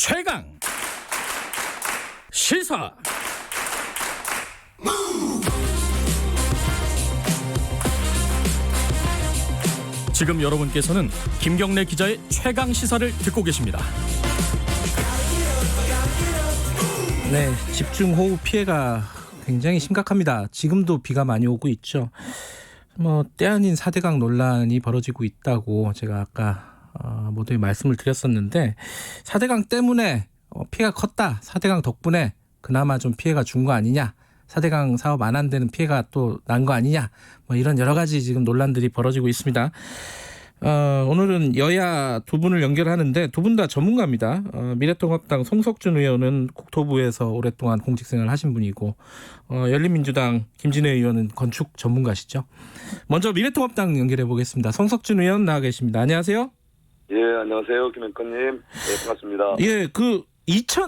최강 시사. 지금 여러분께서는 김경래 기자의 최강 시사를 듣고 계십니다. 네, 집중호우 피해가 굉장히 심각합니다. 지금도 비가 많이 오고 있죠. 때 아닌 4대강 논란이 벌어지고 있다고 제가 아까 모두에 말씀을 드렸었는데, 4대강 때문에 피해가 컸다, 4대강 덕분에 그나마 좀 피해가 준 거 아니냐, 4대강 사업 안 한다는 피해가 또 난 거 아니냐, 이런 여러 가지 지금 논란들이 벌어지고 있습니다. 오늘은 여야 두 분을 연결하는데 두 분 다 전문가입니다. 미래통합당 송석준 의원은 국토부에서 오랫동안 공직생활을 하신 분이고, 열린민주당 김진애 의원은 건축 전문가시죠. 먼저 미래통합당 연결해 보겠습니다. 송석준 의원 나와 계십니다. 안녕하세요. 예, 안녕하세요, 김현권님. 네, 반갑습니다. 예,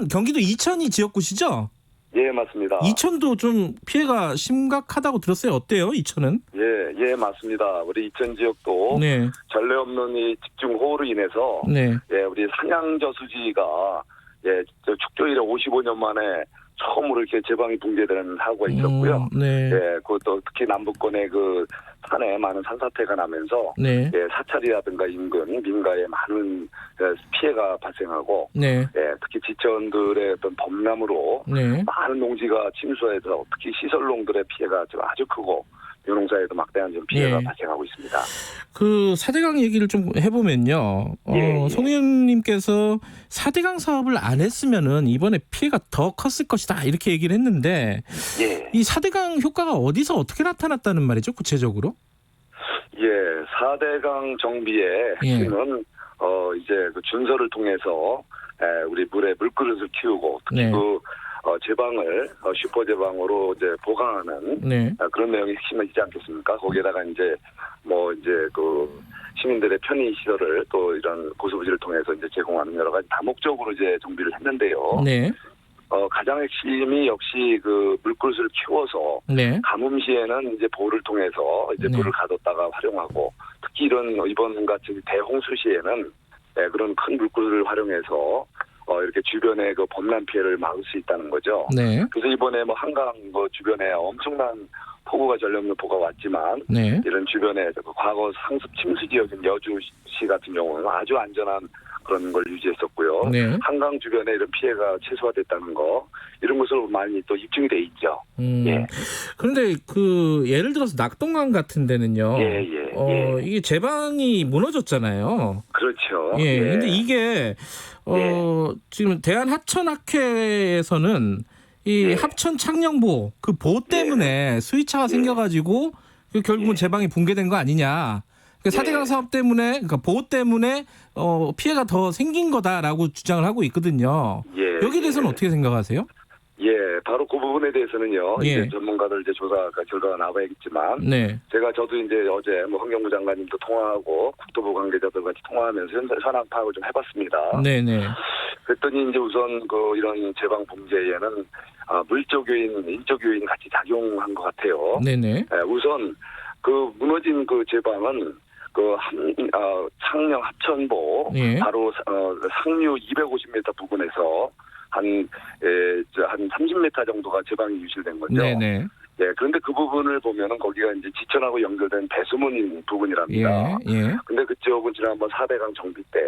경기도 이천이 지역구시죠? 예, 맞습니다. 이천도 좀 피해가 심각하다고 들었어요. 어때요, 이천은? 예, 맞습니다. 우리 이천 지역도 네. 전례 없는 이 집중호우로 인해서 네. 예, 우리 산양저수지가 축조 이래 55년 만에 처음으로 이렇게 제방이 붕괴되는 사고가 있었고요. 네. 예, 그것도 특히 남북권의 그 산에 많은 산사태가 나면서 네. 예, 사찰이라든가 인근 민가에 많은 피해가 발생하고, 네. 예, 특히 지천들의 어떤 범람으로 네. 많은 농지가 침수해서 특히 시설농들의 피해가 좀 아주 크고, 유농사에도 막대한 좀 피해가 예. 발생하고 있습니다. 4대강 얘기를 좀 해보면요. 예. 송 의원님께서 4대강 사업을 안 했으면은 이번에 피해가 더 컸을 것이다, 이렇게 얘기를 했는데, 예. 이 4대강 효과가 어디서 어떻게 나타났다는 말이죠, 구체적으로? 예, 4대강 정비의 핵심은 이제 그 준서를 통해서 우리 물에 물그릇을 키우고, 특히 네. 제방을 슈퍼 제방으로 이제 보강하는 네. 그런 내용이 핵심이지 않겠습니까? 거기에다가 이제 그 시민들의 편의 시설을 또 이런 고수부지를 통해서 이제 제공하는 여러 가지 다목적으로 이제 정비를 했는데요. 네. 가장 핵심이 역시 그 물그릇을 키워서 네. 가뭄 시에는 이제 보를 통해서 이제 네. 물을 가뒀다가 활용하고, 특히 이번 같은 대홍수 시에는 그런 큰 물그릇을 활용해서 이렇게 주변에 그 범람 피해를 막을 수 있다는 거죠. 네. 그래서 이번에 한강 주변에 엄청난 폭우가 전례 없는 폭우가 왔지만, 네. 이런 주변에 과거 상습 침수 지역인 여주시 같은 경우는 아주 안전한 그런 걸 유지했었고요. 네. 한강 주변에 이런 피해가 최소화됐다는 거, 이런 것으로 많이 또 입증이 돼 있죠. 예. 그런데 예를 들어서 낙동강 같은 데는요. 예. 이게 제방이 무너졌잖아요. 그렇죠. 예. 예. 근데 이게 지금 대한하천학회에서는 이 합천 창녕보 그 보 때문에 수위차가 생겨가지고 결국은 제방이 붕괴된 거 아니냐. 4대강 사업 때문에, 그러니까 보호 때문에 피해가 더 생긴 거다라고 주장을 하고 있거든요. 예. 여기에 대해서는 어떻게 생각하세요? 예, 바로 그 부분에 대해서는요. 예. 이제 전문가들 조사 결과가 나와야겠지만, 네. 저도 이제 어제 환경부 장관님도 통화하고 국토부 관계자들 같이 통화하면서 현황 파악을 좀 해봤습니다. 네네. 그랬더니 이제 우선 이런 제방 붕괴에는 물적 요인, 인적 요인 같이 작용한 것 같아요. 네네. 우선 무너진 제방은 창녕 합천보 예. 바로 상류 250m 부근에서 한 30m 정도가 제방이 유실된 거죠. 네네. 예, 그런데 그 부분을 보면은 거기가 이제 지천하고 연결된 배수문 부분이랍니다. 예. 근데 그쪽은 지난번 4대강 정비 때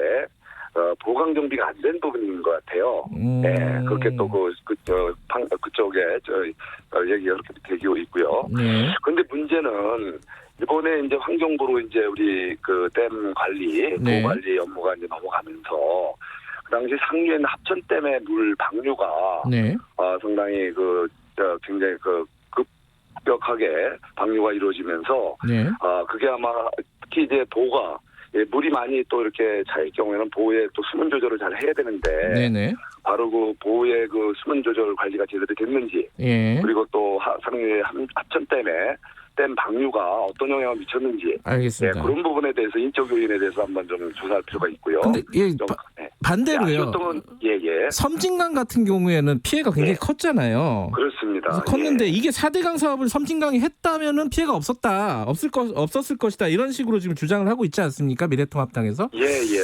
보강 정비가 안 된 부분인 것 같아요. 예, 그렇게 또 그쪽에 얘기가 그렇게 되고 있고요. 네. 그런데 문제는 이번에 이제 환경부로 이제 우리 댐 관리, 네. 보호 관리 업무가 이제 넘어가면서, 그 당시 상류에는 합천댐의 물 방류가 네. 상당히 굉장히 급격하게 방류가 이루어지면서, 네. 그게 아마 특히 이제 보호가 물이 많이 또 이렇게 차일 경우에는 보호의 또 수문 조절을 잘 해야 되는데, 네네. 바로 보호의 수문 조절 관리가 제대로 됐는지, 예. 그리고 또 상류의 합천댐에 댐 방류가 어떤 영향을 미쳤는지, 알겠습니다. 그런 부분에 대해서 인적 요인에 대해서 한번 좀 조사할 필요가 있고요. 근데 반대로요. 아쉬웠던 건 예. 섬진강 같은 경우에는 피해가 굉장히 컸잖아요. 그렇습니다. 그래서 컸는데 이게 4대강 사업을 섬진강이 했다면은 피해가 없었을 것이다 이런 식으로 지금 주장을 하고 있지 않습니까? 미래통합당에서. 예,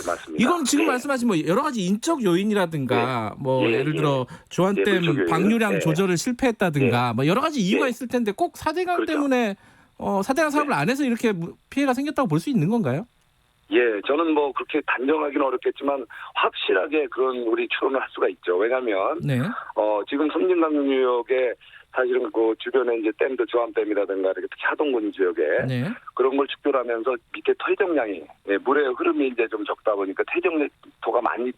맞습니다. 이건 지금 말씀하신 뭐 여러 가지 인적 요인이라든가 뭐 예를 들어 조한댐 물적 요인. 방류량 조절을 실패했다든가 뭐 여러 가지 이유가 있을 텐데 꼭 4대강 그렇죠. 때문에 4대강 사업을 안 해서 이렇게 피해가 생겼다고 볼 수 있는 건가요? 예, 저는 뭐 그렇게 단정하기는 어렵겠지만 확실하게 그런 우리 추론을 할 수가 있죠. 왜냐하면 네. 지금 섬진강유역에 사실은 그 주변에 이제 댐도 조암댐이라든가 이렇게 특히 하동군 지역에 네. 그런 걸 축조하면서 밑에 퇴적량이 물의 흐름이 이제 좀 적다 보니까 퇴적토가 많이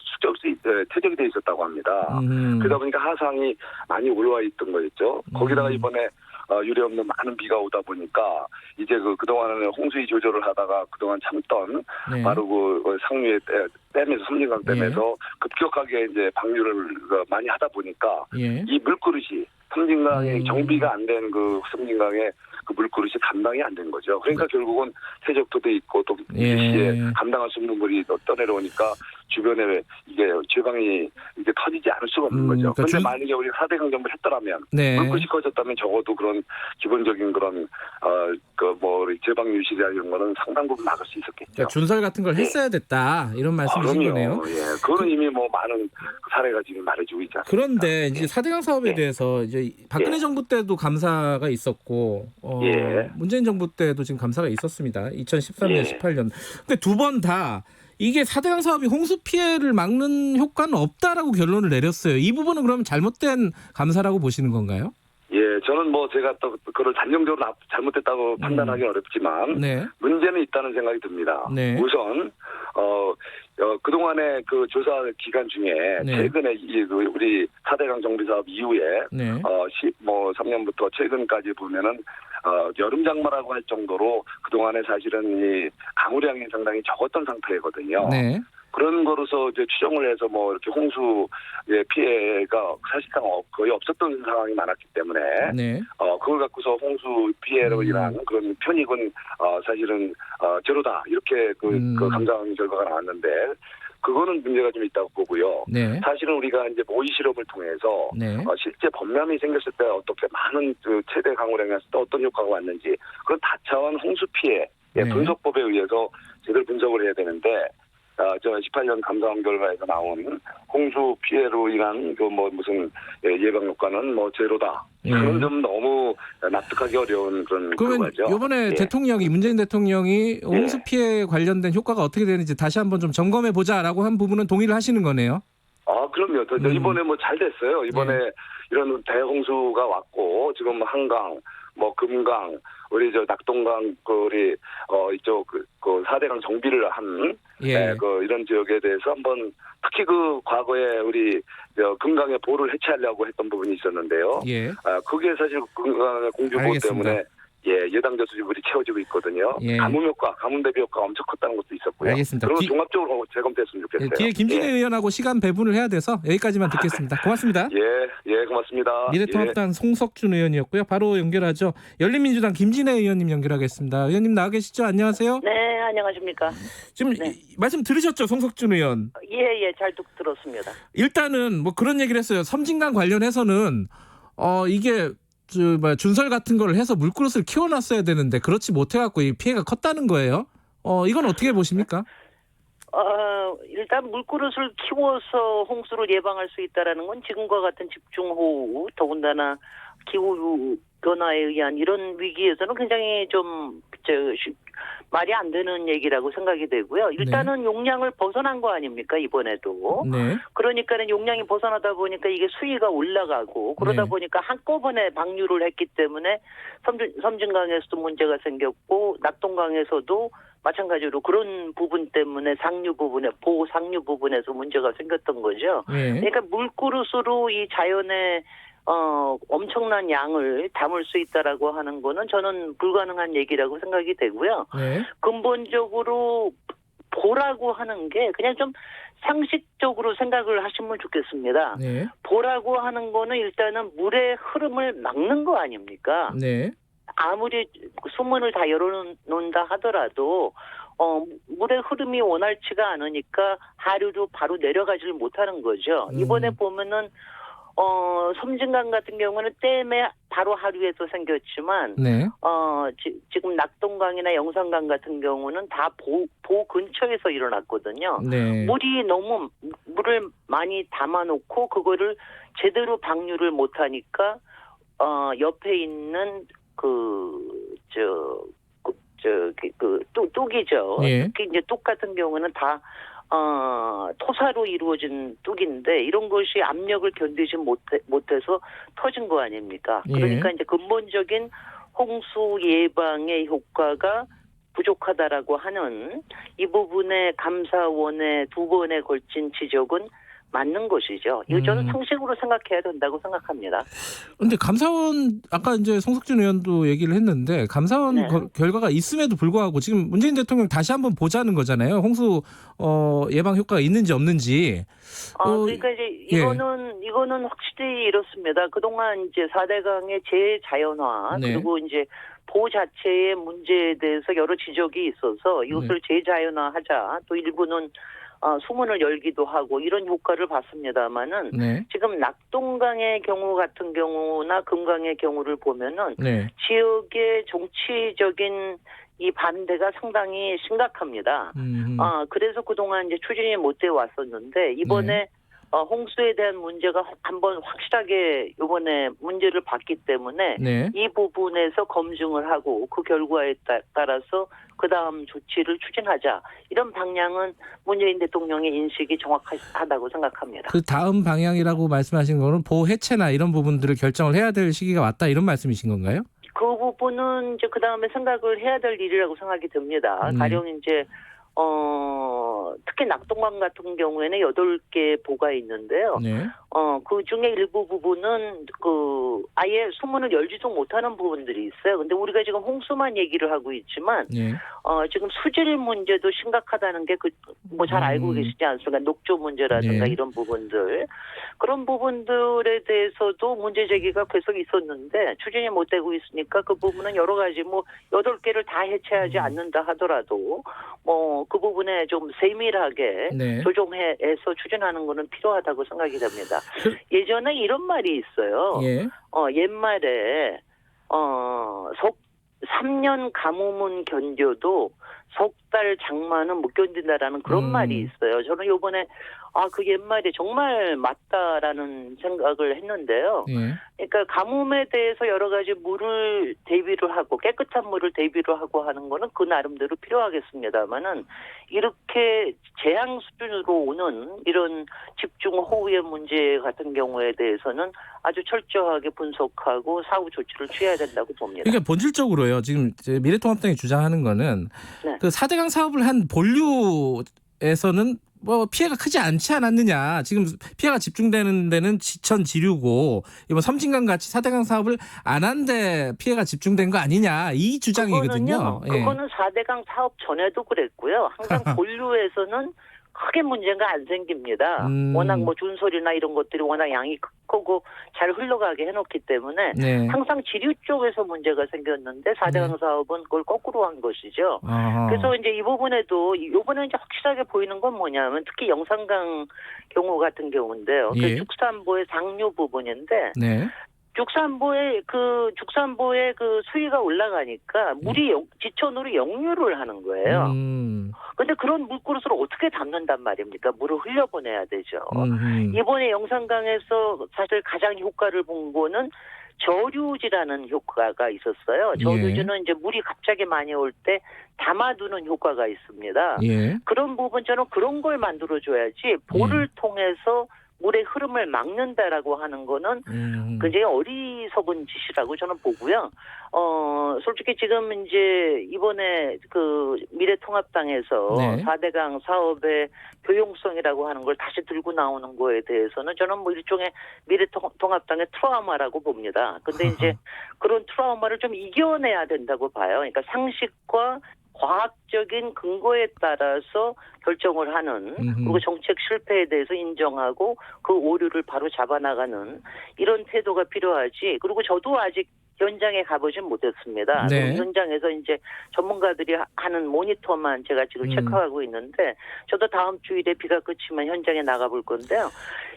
퇴적이 돼 있었다고 합니다. 그러다 보니까 하상이 많이 올라와 있던 거였죠. 거기다가 이번에 유례 없는 많은 비가 오다 보니까 이제 그동안은 홍수위 조절을 하다가 그동안 참던 네. 바로 그 상류의 댐에서 섬진강 댐에서 급격하게 이제 방류를 많이 하다 보니까 예. 이 물그릇이 섬진강에 정비가 안 된 그 섬진강에 그 물그릇이 감당이 안 된 거죠. 그러니까 결국은 퇴적토도 있고 또 시에 감당할 수 없는 물이 떠내려오니까 주변에 이게 지방이 이게 터지지 않을 수가 없는 거죠. 그러니까 그런데 만약에 우리 4대강 정비를 했더라면 네. 물끝이 커졌다면 적어도 그런 기본적인 그런 지방 유실이나 이런 거는 상당 부분 막을 수 있었겠죠. 그러니까 준설 같은 걸 했어야 됐다 이런 말씀이신 거네요. 예, 그건 이미 뭐 많은 사례가 지금 말해주고 있지 않습니까? 그런데 이제 4대강 사업에 대해서 이제 박근혜 정부 때도 감사가 있었고 문재인 정부 때도 지금 감사가 있었습니다. 2013년, 18년. 근데 두 번 다 이게 4대강 사업이 홍수 피해를 막는 효과는 없다라고 결론을 내렸어요. 이 부분은 그러면 잘못된 감사라고 보시는 건가요? 예, 저는 뭐 제가 또 그걸 단정적으로 잘못됐다고 판단하기 어렵지만 네. 문제는 있다는 생각이 듭니다. 네. 우선 그동안의 그 조사 기간 중에 최근에 우리 4대강 정비 사업 이후에 3년부터 최근까지 보면은 여름 장마라고 할 정도로 그동안에 사실은 이 강우량이 상당히 적었던 상태거든요. 네. 그런 거로서 이제 추정을 해서 뭐 이렇게 홍수의 피해가 사실상 거의 없었던 상황이 많았기 때문에 그걸 갖고서 홍수 피해로 인한 그런 편익은 사실은 제로다 이렇게 그 감사원 결과가 나왔는데 그거는 문제가 좀 있다고 보고요. 사실은 우리가 이제 모의 실험을 통해서 실제 범람이 생겼을 때 어떻게 많은 그 최대 강우량에서 또 어떤 효과가 왔는지 그런 다차원 홍수 피해 분석법에 의해서 제대로 분석을 해야 되는데. 18년 감사원 결과에서 나온 홍수 피해로 인한 무슨 예방 효과는 제로다. 그건 좀 너무 납득하기 어려운 그런 거죠. 이번에 문재인 대통령이 홍수 피해 관련된 효과가 어떻게 되는지 다시 한번 좀 점검해 보자라고 한 부분은 동의를 하시는 거네요. 그럼요. 이번에 잘 됐어요. 이번에 이런 대홍수가 왔고 지금 한강, 금강, 우리 낙동강 우리 이쪽 그 4대강 정비를 한 이런 지역에 대해서 한번 특히 그 과거에 우리 금강의 보를 해체하려고 했던 부분이 있었는데요. 그게 사실 금강의 공주보 때문에 예당자 수집물이 채워지고 있거든요. 가뭄 효과, 가뭄 대비 효과가 엄청 컸다는 것도 있었고요. 알겠습니다. 그리고 종합적으로 재검토했으면 좋겠어요. 뒤에 김진애 의원하고 시간 배분을 해야 돼서 여기까지만 듣겠습니다. 고맙습니다. 고맙습니다. 미래통합당 송석준 의원이었고요. 바로 연결하죠. 열린민주당 김진애 의원님 연결하겠습니다. 의원님 나와 계시죠? 안녕하세요. 네, 안녕하십니까. 지금 말씀 들으셨죠? 송석준 의원. 잘 들었습니다. 일단은 그런 얘기를 했어요. 섬진강 관련해서는 이게 준설 같은 걸 해서 물그릇을 키워놨어야 되는데 그렇지 못해갖고 이 피해가 컸다는 거예요. 이건 어떻게 보십니까? 일단 물그릇을 키워서 홍수를 예방할 수 있다라는 건 지금과 같은 집중호우, 더군다나 기후 변화에 의한 이런 위기에서는 굉장히 좀 말이 안 되는 얘기라고 생각이 되고요. 일단은 용량을 벗어난 거 아닙니까 이번에도. 그러니까는 용량이 벗어나다 보니까 이게 수위가 올라가고 그러다 보니까 한꺼번에 방류를 했기 때문에 섬진강에서도 문제가 생겼고 낙동강에서도 마찬가지로 그런 부분 때문에 보호 상류 부분에서 문제가 생겼던 거죠. 그러니까 물그릇으로 이 자연의 엄청난 양을 담을 수 있다라고 하는 거는 저는 불가능한 얘기라고 생각이 되고요. 근본적으로 보라고 하는 게 그냥 좀 상식적으로 생각을 하시면 좋겠습니다. 보라고 하는 거는 일단은 물의 흐름을 막는 거 아닙니까? 아무리 수문을 다 열어놓는다 하더라도 물의 흐름이 원활치가 않으니까 하류로 바로 내려가지를 못하는 거죠. 이번에 보면은 섬진강 같은 경우는 댐에 바로 하류에서 생겼지만 네. 지금 낙동강이나 영산강 같은 경우는 다 보 근처에서 일어났거든요. 네. 물을 많이 담아놓고 그거를 제대로 방류를 못하니까 옆에 있는 뚝이죠. 예. 특히 이제 뚝 같은 경우는 다 토사로 이루어진 뚝인데 이런 것이 압력을 견디지 못해서 터진 거 아닙니까? 예. 그러니까 이제 근본적인 홍수 예방의 효과가 부족하다라고 하는 이 부분에 감사원의 2번에 걸친 지적은 맞는 것이죠. 이거 저는 상식으로 생각해야 된다고 생각합니다. 근데 감사원 아까 이제 송석준 의원도 얘기를 했는데 감사원 네. 결과가 있음에도 불구하고 지금 문재인 대통령 다시 한번 보자는 거잖아요. 홍수 예방 효과가 있는지 없는지. 그러니까 이제 이거는 확실히 이렇습니다. 그동안 이제 4대강의 재자연화 네. 그리고 이제 보 자체의 문제에 대해서 여러 지적이 있어서 이것을 재자연화하자. 또 일부는 수문을 열기도 하고 이런 효과를 봤습니다만은 네. 지금 낙동강의 경우 같은 경우나 금강의 경우를 보면은 네. 지역의 정치적인 이 반대가 상당히 심각합니다. 그래서 그동안 이제 추진이 못 돼 왔었는데 이번에 홍수에 대한 문제가 한번 확실하게 이번에 문제를 봤기 때문에 네. 이 부분에서 검증을 하고 그 결과에 따라서 그다음 조치를 추진하자. 이런 방향은 문재인 대통령의 인식이 정확하다고 생각합니다. 그 다음 방향이라고 말씀하신 거는 보호 해체나 이런 부분들을 결정을 해야 될 시기가 왔다 이런 말씀이신 건가요? 그 부분은 이제 그다음에 생각을 해야 될 일이라고 생각이 듭니다. 가령 이제 특히 낙동강 같은 경우에는 8개 보가 있는데요. 네. 그 중에 일부 부분은 아예 수문을 열지도 못하는 부분들이 있어요. 근데 우리가 지금 홍수만 얘기를 하고 있지만 네. 지금 수질 문제도 심각하다는 게 잘 알고 계시지 않습니까? 녹조 문제라든가 네. 이런 부분들. 그런 부분들에 대해서도 문제 제기가 계속 있었는데 추진이 못 되고 있으니까 그 부분은 여러 가지 8개를 다 해체하지 않는다 하더라도 그 부분에 좀 세밀하게 네. 조정해서 추진하는 것은 필요하다고 생각이 됩니다. 예전에 이런 말이 있어요. 예. 옛말에 3년 가뭄은 견뎌도 석 달 장마는 못 견딘다라는 그런 말이 있어요. 저는 이번에 그 옛말이 정말 맞다라는 생각을 했는데요. 예. 그러니까 가뭄에 대해서 여러 가지 물을 대비를 하고 깨끗한 물을 대비를 하고 하는 거는 그 나름대로 필요하겠습니다만은 이렇게 재앙 수준으로 오는 이런 집중호우의 문제 같은 경우에 대해서는 아주 철저하게 분석하고 사후 조치를 취해야 된다고 봅니다. 그러니까 본질적으로요. 지금 이제 미래통합당이 주장하는 거는 네. 그 4대강 사업을 한 본류에서는 피해가 크지 않지 않았느냐. 지금 피해가 집중되는 데는 지천 지류고 이번 섬진강 같이 4대강 사업을 안 한 데 피해가 집중된 거 아니냐. 이 주장이거든요. 그거는 4대강 사업 전에도 그랬고요. 항상 본류에서는 크게 문제가 안 생깁니다. 워낙 준솔이나 이런 것들이 워낙 양이 크고 잘 흘러가게 해놓기 때문에 네. 항상 지류 쪽에서 문제가 생겼는데 4대강 사업은 그걸 거꾸로 한 것이죠. 그래서 이제 이 부분에도 이번에 이제 확실하게 보이는 건 뭐냐면 특히 영산강 경우 같은 경우인데요. 예. 그 죽산보의 상류 부분인데 네. 죽산보의 그 수위가 올라가니까 물이 지천으로 역류를 하는 거예요. 근데 그런 물그릇을 어떻게 담는단 말입니까? 물을 흘려보내야 되죠. 이번에 영산강에서 사실 가장 효과를 본 거는 저류지라는 효과가 있었어요. 저류지는 이제 물이 갑자기 많이 올 때 담아두는 효과가 있습니다. 예. 그런 부분처럼 그런 걸 만들어줘야지 보를 통해서 물의 흐름을 막는다라고 하는 거는 굉장히 어리석은 짓이라고 저는 보고요. 솔직히 지금 이제 이번에 그 미래통합당에서 네. 4대강 사업의 교용성이라고 하는 걸 다시 들고 나오는 거에 대해서는 저는 일종의 미래통합당의 트라우마라고 봅니다. 근데 이제 그런 트라우마를 좀 이겨내야 된다고 봐요. 그러니까 상식과 과학적인 근거에 따라서 결정을 하는 그리고 정책 실패에 대해서 인정하고 그 오류를 바로 잡아나가는 이런 태도가 필요하지. 그리고 저도 아직 현장에 가보진 못했습니다. 네. 현장에서 이제 전문가들이 하는 모니터만 제가 지금 체크하고 있는데 저도 다음 주일에 비가 그치면 현장에 나가볼 건데요.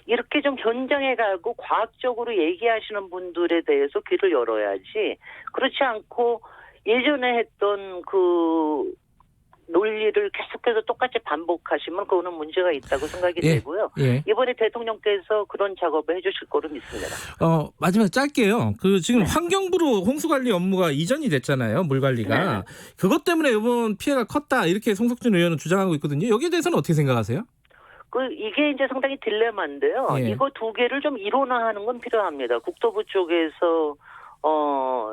이렇게 좀 현장에 가고 과학적으로 얘기하시는 분들에 대해서 귀를 열어야지 그렇지 않고 예전에 했던 그 논리를 계속해서 똑같이 반복하시면 그거는 문제가 있다고 생각이 되고요. 예. 이번에 대통령께서 그런 작업을 해주실 거로 믿습니다. 마지막에 짧게요. 그 지금 환경부로 홍수관리 업무가 이전이 됐잖아요. 물관리가. 그것 때문에 이번 피해가 컸다 이렇게 송석준 의원은 주장하고 있거든요. 여기에 대해서는 어떻게 생각하세요? 이게 이제 상당히 딜레마인데요. 예. 이거 두 개를 좀 일원화하는 건 필요합니다. 국토부 쪽에서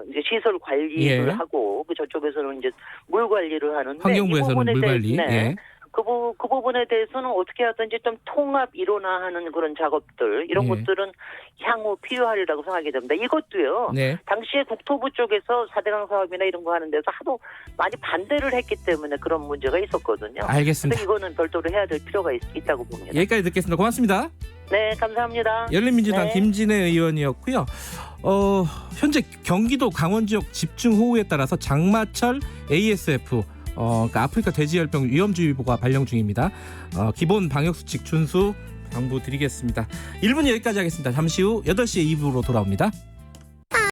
이제 시설 관리를 예. 하고 저쪽에서는 이제 물 관리를 하는데 환경부에서는 물 관리. 예. 그 부분에 대해서는 어떻게 하든지 좀 통합 일원화하는 그런 작업들 이런 예. 것들은 향후 필요하리라고 생각이 됩니다. 이것도요. 네. 당시에 국토부 쪽에서 4대강 사업이나 이런 거 하는 데서 하도 많이 반대를 했기 때문에 그런 문제가 있었거든요. 알겠습니다. 그래서 이거는 별도로 해야 될 필요가 있다고 봅니다. 여기까지 듣겠습니다. 고맙습니다. 네, 감사합니다. 열린민주당 네. 김진애 의원이었고요. 현재 경기도 강원 지역 집중호우에 따라서 장마철 ASF 그러니까 아프리카 돼지열병 위험주의보가 발령 중입니다. 기본 방역수칙 준수 당부드리겠습니다. 1분 여기까지 하겠습니다. 잠시 후 8시에 2부로 돌아옵니다.